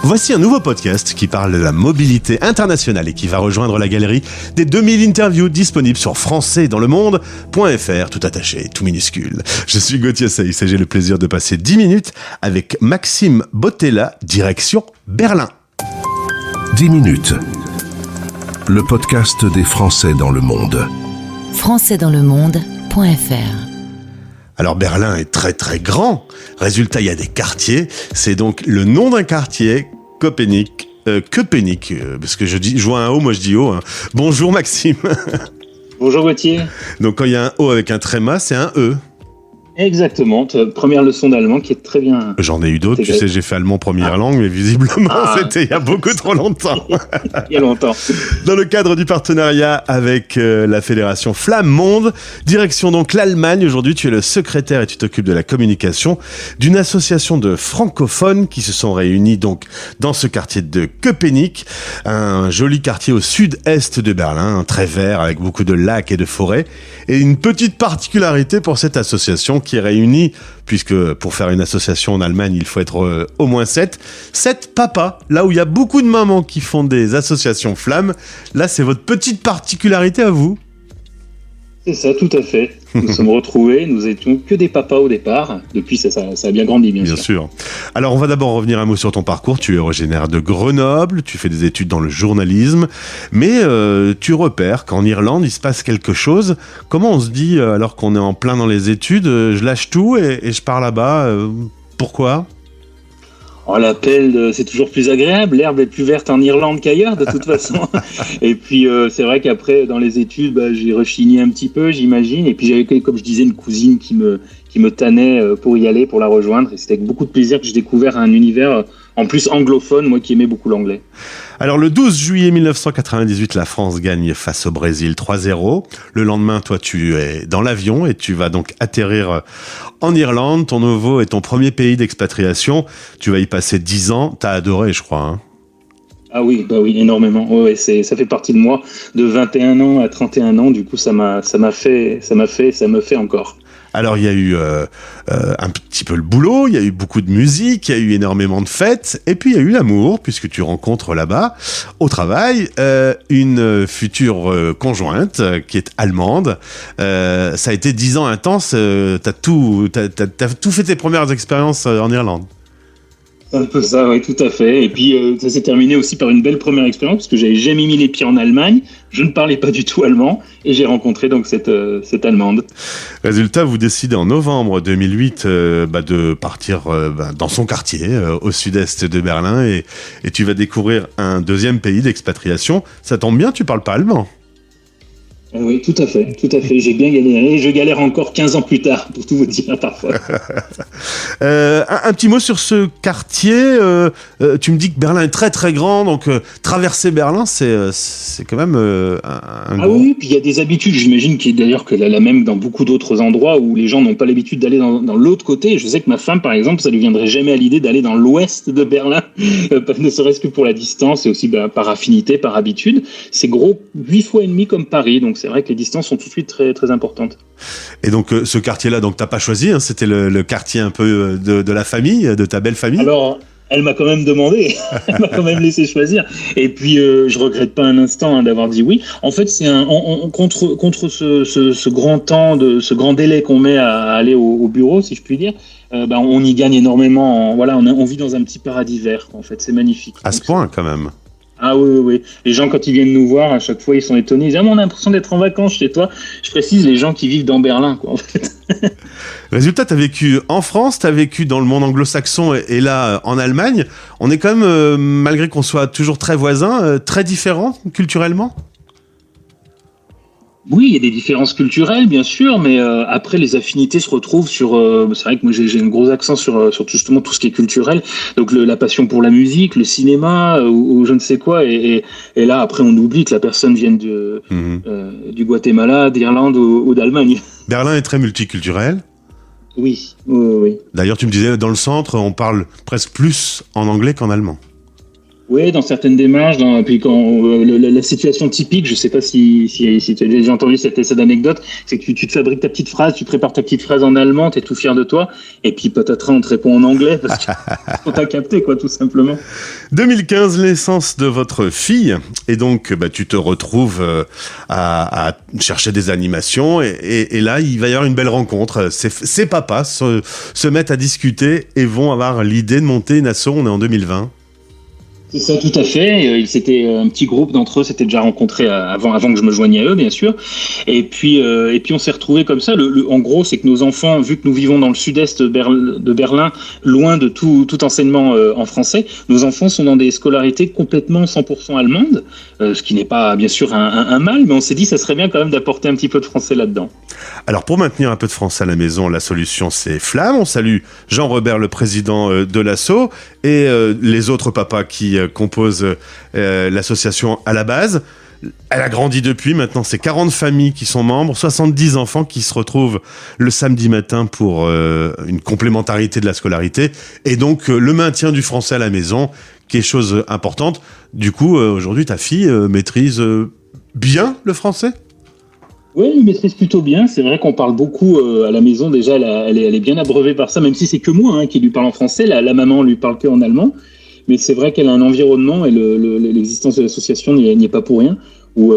Voici un nouveau podcast qui parle de la mobilité internationale et qui va rejoindre la galerie des 2000 interviews disponibles sur françaisdanslemonde.fr, tout attaché, tout minuscule. Je suis Gauthier Seyss et j'ai le plaisir de passer 10 minutes avec Maxime Bottella, direction Berlin. 10 minutes. Le podcast des Français dans le monde. françaisdanslemonde.fr. Alors Berlin est très très grand. Résultat, il y a des quartiers. C'est donc le nom d'un quartier, Köpenick, parce que je vois un O, moi je dis O. Hein. Bonjour Maxime. Bonjour Gauthier. Donc quand il y a un O avec un tréma, c'est un E. Exactement, première leçon d'allemand qui est très bien. J'en ai eu d'autres, tu sais, j'ai fait allemand première langue, mais visiblement c'était il y a beaucoup trop longtemps. Il y a longtemps. Dans le cadre du partenariat avec la fédération Flamme Monde, direction donc l'Allemagne. Aujourd'hui, tu es le secrétaire et tu t'occupes de la communication d'une association de francophones qui se sont réunis donc dans ce quartier de Köpenick, un joli quartier au sud-est de Berlin, très vert avec beaucoup de lacs et de forêts. Et une petite particularité pour cette association qui réunit, puisque pour faire une association en Allemagne, il faut être au moins 7 papas, là où il y a beaucoup de mamans qui font des associations flammes. Là, c'est votre petite particularité à vous. C'est ça, tout à fait. Nous sommes retrouvés, nous étions que des papas au départ. Depuis, ça a bien grandi, bien sûr. Alors, on va d'abord revenir un mot sur ton parcours. Tu es originaire de Grenoble, tu fais des études dans le journalisme, mais tu repères qu'en Irlande, il se passe quelque chose. Comment on se dit, alors qu'on est en plein dans les études, je lâche tout et je pars là-bas pourquoi ? Oh, l'appel, c'est toujours plus agréable. L'herbe est plus verte en Irlande qu'ailleurs, de toute façon. Et puis, c'est vrai qu'après, dans les études, j'ai rechigné un petit peu, j'imagine. Et puis, j'avais, comme je disais, une cousine qui me tannait pour y aller, pour la rejoindre. Et c'était avec beaucoup de plaisir que j'ai découvert un univers, en plus anglophone, moi qui aimais beaucoup l'anglais. Alors, le 12 juillet 1998, la France gagne face au Brésil 3-0. Le lendemain, toi, tu es dans l'avion et tu vas donc atterrir en Irlande. Ton nouveau est ton premier pays d'expatriation. Tu vas y passer 10 ans. T'as adoré, je crois, hein. Ah oui, énormément. Ouais, ça fait partie de moi. De 21 ans à 31 ans, du coup, ça me fait encore. Alors, il y a eu un petit peu le boulot, il y a eu beaucoup de musique, il y a eu énormément de fêtes, et puis il y a eu l'amour, puisque tu rencontres là-bas, au travail, une future conjointe qui est allemande. Ça a été 10 ans intenses, t'as tout fait tes premières expériences en Irlande. Un peu ça, oui, tout à fait. Et puis, ça s'est terminé aussi par une belle première expérience, parce que j'avais jamais mis les pieds en Allemagne, je ne parlais pas du tout allemand, et j'ai rencontré donc cette Allemande. Résultat, vous décidez en novembre 2008 de partir dans son quartier, au sud-est de Berlin, et tu vas découvrir un deuxième pays d'expatriation. Ça tombe bien, tu parles pas allemand. Oui, tout à fait. J'ai bien galéré. Je galère encore 15 ans plus tard, pour tout vous dire, parfois. Un petit mot sur ce quartier. Tu me dis que Berlin est très très grand, donc traverser Berlin, c'est quand même un gros... Oui, puis il y a des habitudes, j'imagine, qui est d'ailleurs que la même dans beaucoup d'autres endroits où les gens n'ont pas l'habitude d'aller dans l'autre côté. Je sais que ma femme, par exemple, ça ne lui viendrait jamais à l'idée d'aller dans l'ouest de Berlin, ne serait-ce que pour la distance et aussi par affinité, par habitude. C'est gros 8 fois et demi comme Paris, donc c'est vrai que les distances sont tout de suite très, très importantes. Et donc, ce quartier-là, donc t'as pas choisi, hein, c'était le quartier un peu de la famille, de ta belle famille. Alors, elle m'a quand même demandé, elle m'a quand même laissé choisir. Et puis, je regrette pas un instant d'avoir dit oui. En fait, c'est contre ce grand temps, ce grand délai qu'on met à aller au bureau, si je puis dire. On y gagne énormément. On vit dans un petit paradis vert. En fait, c'est magnifique. À ce point, quand même. Ah oui. Les gens, quand ils viennent nous voir, à chaque fois, ils sont étonnés. Ils disent « on a l'impression d'être en vacances chez toi ». Je précise, les gens qui vivent dans Berlin, quoi, en fait. Résultat, t'as vécu en France, t'as vécu dans le monde anglo-saxon et là, en Allemagne. On est quand même, malgré qu'on soit toujours très voisins, très différents culturellement. Oui, il y a des différences culturelles, bien sûr, mais après, les affinités se retrouvent sur... c'est vrai que moi, j'ai un gros accent sur justement tout ce qui est culturel. Donc, la passion pour la musique, le cinéma, ou je ne sais quoi. Et là, après, on oublie que la personne vienne du Guatemala, d'Irlande ou d'Allemagne. Berlin est très multiculturel. Oui. D'ailleurs, tu me disais, dans le centre, on parle presque plus en anglais qu'en allemand. Oui, dans certaines démarches, puis quand la situation typique, je sais pas si tu as déjà entendu cette anecdote, c'est que tu te fabriques ta petite phrase, tu prépares ta petite phrase en allemand, t'es tout fier de toi, et puis patatras, on te répond en anglais parce qu'on t'a capté, quoi, tout simplement. 2015, naissance de votre fille, et donc tu te retrouves à chercher des animations, et là il va y avoir une belle rencontre. Ces papas se mettent à discuter et vont avoir l'idée de monter une asso. On est en 2020. C'est ça, tout à fait. Ils s'étaient un petit groupe d'entre eux s'était déjà rencontrés avant que je me joigne à eux, bien sûr. Et puis on s'est retrouvés comme ça. En gros, c'est que nos enfants, vu que nous vivons dans le sud-est de Berlin, loin de tout enseignement en français, nos enfants sont dans des scolarités complètement 100% allemandes, ce qui n'est pas bien sûr un mal, mais on s'est dit ça serait bien quand même d'apporter un petit peu de français là-dedans. Alors pour maintenir un peu de français à la maison, la solution c'est Flamme. On salue Jean Robert, le président de l'asso, et les autres papas qui composent l'association à la base. Elle a grandi depuis, maintenant c'est 40 familles qui sont membres, 70 enfants qui se retrouvent le samedi matin pour une complémentarité de la scolarité, et donc le maintien du français à la maison, qui est chose importante. Du coup, aujourd'hui, ta fille maîtrise bien le français ? Oui, elle maîtrise plutôt bien. C'est vrai qu'on parle beaucoup à la maison. Déjà, elle est bien abreuvée par ça, même si c'est que moi qui lui parle en français. La maman lui parle que en allemand. Mais c'est vrai qu'elle a un environnement, et l'existence de l'association n'y est pas pour rien. Où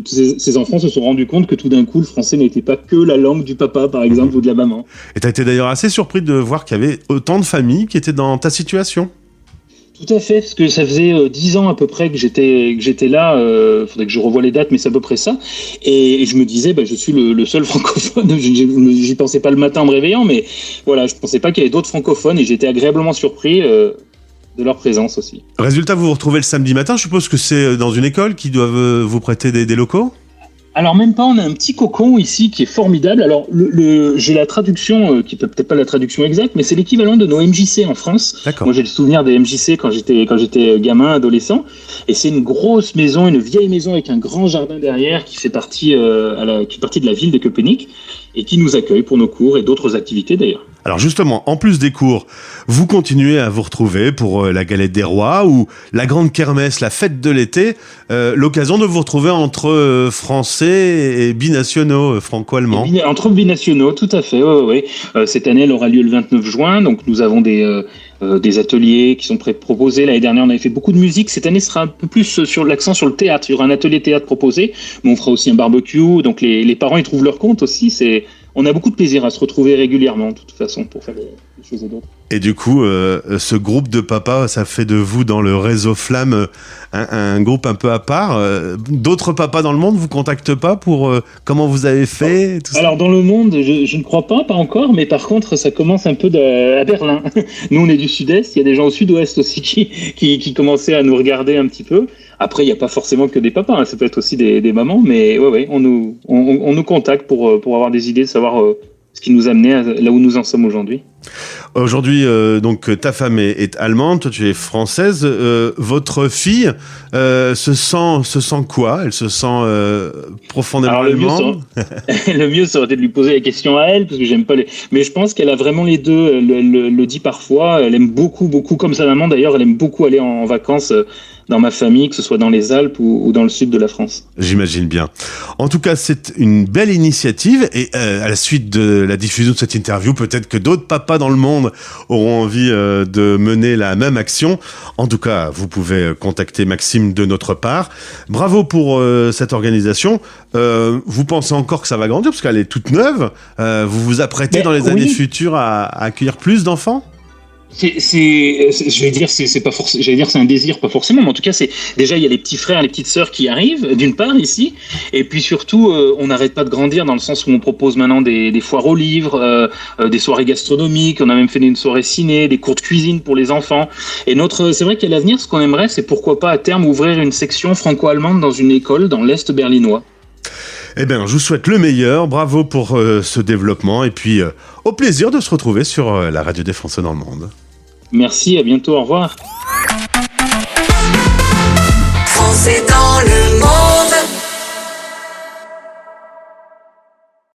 tous ces enfants se sont rendus compte que tout d'un coup, le français n'était pas que la langue du papa, par exemple, ou de la maman. Et tu as été d'ailleurs assez surpris de voir qu'il y avait autant de familles qui étaient dans ta situation. Tout à fait, parce que ça faisait 10 ans à peu près que j'étais là. Faudrait que je revoie les dates, mais c'est à peu près ça. Et je me disais, je suis le seul francophone. J'y pensais pas le matin en me réveillant, mais voilà, je pensais pas qu'il y avait d'autres francophones, et j'étais agréablement surpris de leur présence aussi. Résultat, vous vous retrouvez le samedi matin. Je suppose que c'est dans une école qui doivent vous prêter des locaux ? Alors même pas, on a un petit cocon ici qui est formidable. Alors j'ai la traduction, qui peut peut-être pas la traduction exacte, mais c'est l'équivalent de nos MJC en France. D'accord. Moi j'ai le souvenir des MJC quand j'étais gamin, adolescent, et c'est une grosse maison, une vieille maison avec un grand jardin derrière qui fait partie de la ville de Copenhague, et qui nous accueille pour nos cours et d'autres activités d'ailleurs. Alors justement, en plus des cours, vous continuez à vous retrouver pour la galette des rois ou la grande kermesse, la fête de l'été, l'occasion de vous retrouver entre français et binationaux, franco-allemands. Entre binationaux, tout à fait, oui. Cette année, elle aura lieu le 29 juin, donc nous avons des ateliers qui sont proposés. L'année dernière, on avait fait beaucoup de musique. Cette année, sera un peu plus sur l'accent sur le théâtre. Il y aura un atelier théâtre proposé, mais on fera aussi un barbecue. Donc les parents, ils trouvent leur compte aussi. On a beaucoup de plaisir à se retrouver régulièrement, de toute façon, pour faire des choses et d'autres. Et du coup, ce groupe de papas, ça fait de vous, dans le réseau Flamme, un groupe un peu à part. D'autres papas dans le monde vous contactent pas pour comment vous avez fait tout ça ? Alors, dans le monde, je ne crois pas encore, mais par contre, ça commence un peu à Berlin. Nous, on est du sud-est, il y a des gens au sud-ouest aussi qui commençaient à nous regarder un petit peu. Après, il n'y a pas forcément que des papas, ça peut être aussi des mamans, mais ouais, on nous contacte pour avoir des idées, de savoir ce qui nous a amené là où nous en sommes aujourd'hui. Aujourd'hui, donc ta femme est allemande, toi tu es française. Votre fille se sent quoi ? Elle se sent profondément allemande ? Le mieux, ça aurait été de lui poser la question à elle, parce que j'aime pas les. Mais je pense qu'elle a vraiment les deux. Elle le dit parfois. Elle aime beaucoup, comme sa maman d'ailleurs. Elle aime beaucoup aller en vacances dans ma famille, que ce soit dans les Alpes ou dans le sud de la France. J'imagine bien. En tout cas, c'est une belle initiative, et à la suite de la diffusion de cette interview, peut-être que d'autres papas dans le monde auront envie de mener la même action. En tout cas, vous pouvez contacter Maxime de notre part. Bravo pour cette organisation. Vous pensez encore que ça va grandir, parce qu'elle est toute neuve. Vous vous apprêtez dans les années futures à accueillir plus d'enfants ? Je vais dire, c'est pas forcément, j'allais dire c'est un désir, pas forcément, mais en tout cas c'est déjà il y a les petits frères, les petites sœurs qui arrivent d'une part ici, et puis surtout on n'arrête pas de grandir dans le sens où on propose maintenant des foires aux livres, des soirées gastronomiques, on a même fait une soirée ciné, des cours de cuisine pour les enfants. Et c'est vrai qu'à l'avenir, ce qu'on aimerait, c'est pourquoi pas à terme ouvrir une section franco-allemande dans une école dans l'est berlinois. Eh bien, je vous souhaite le meilleur. Bravo pour ce développement. Et puis, au plaisir de se retrouver sur la radio des Français dans le monde. Merci, à bientôt, au revoir. Français dans le monde.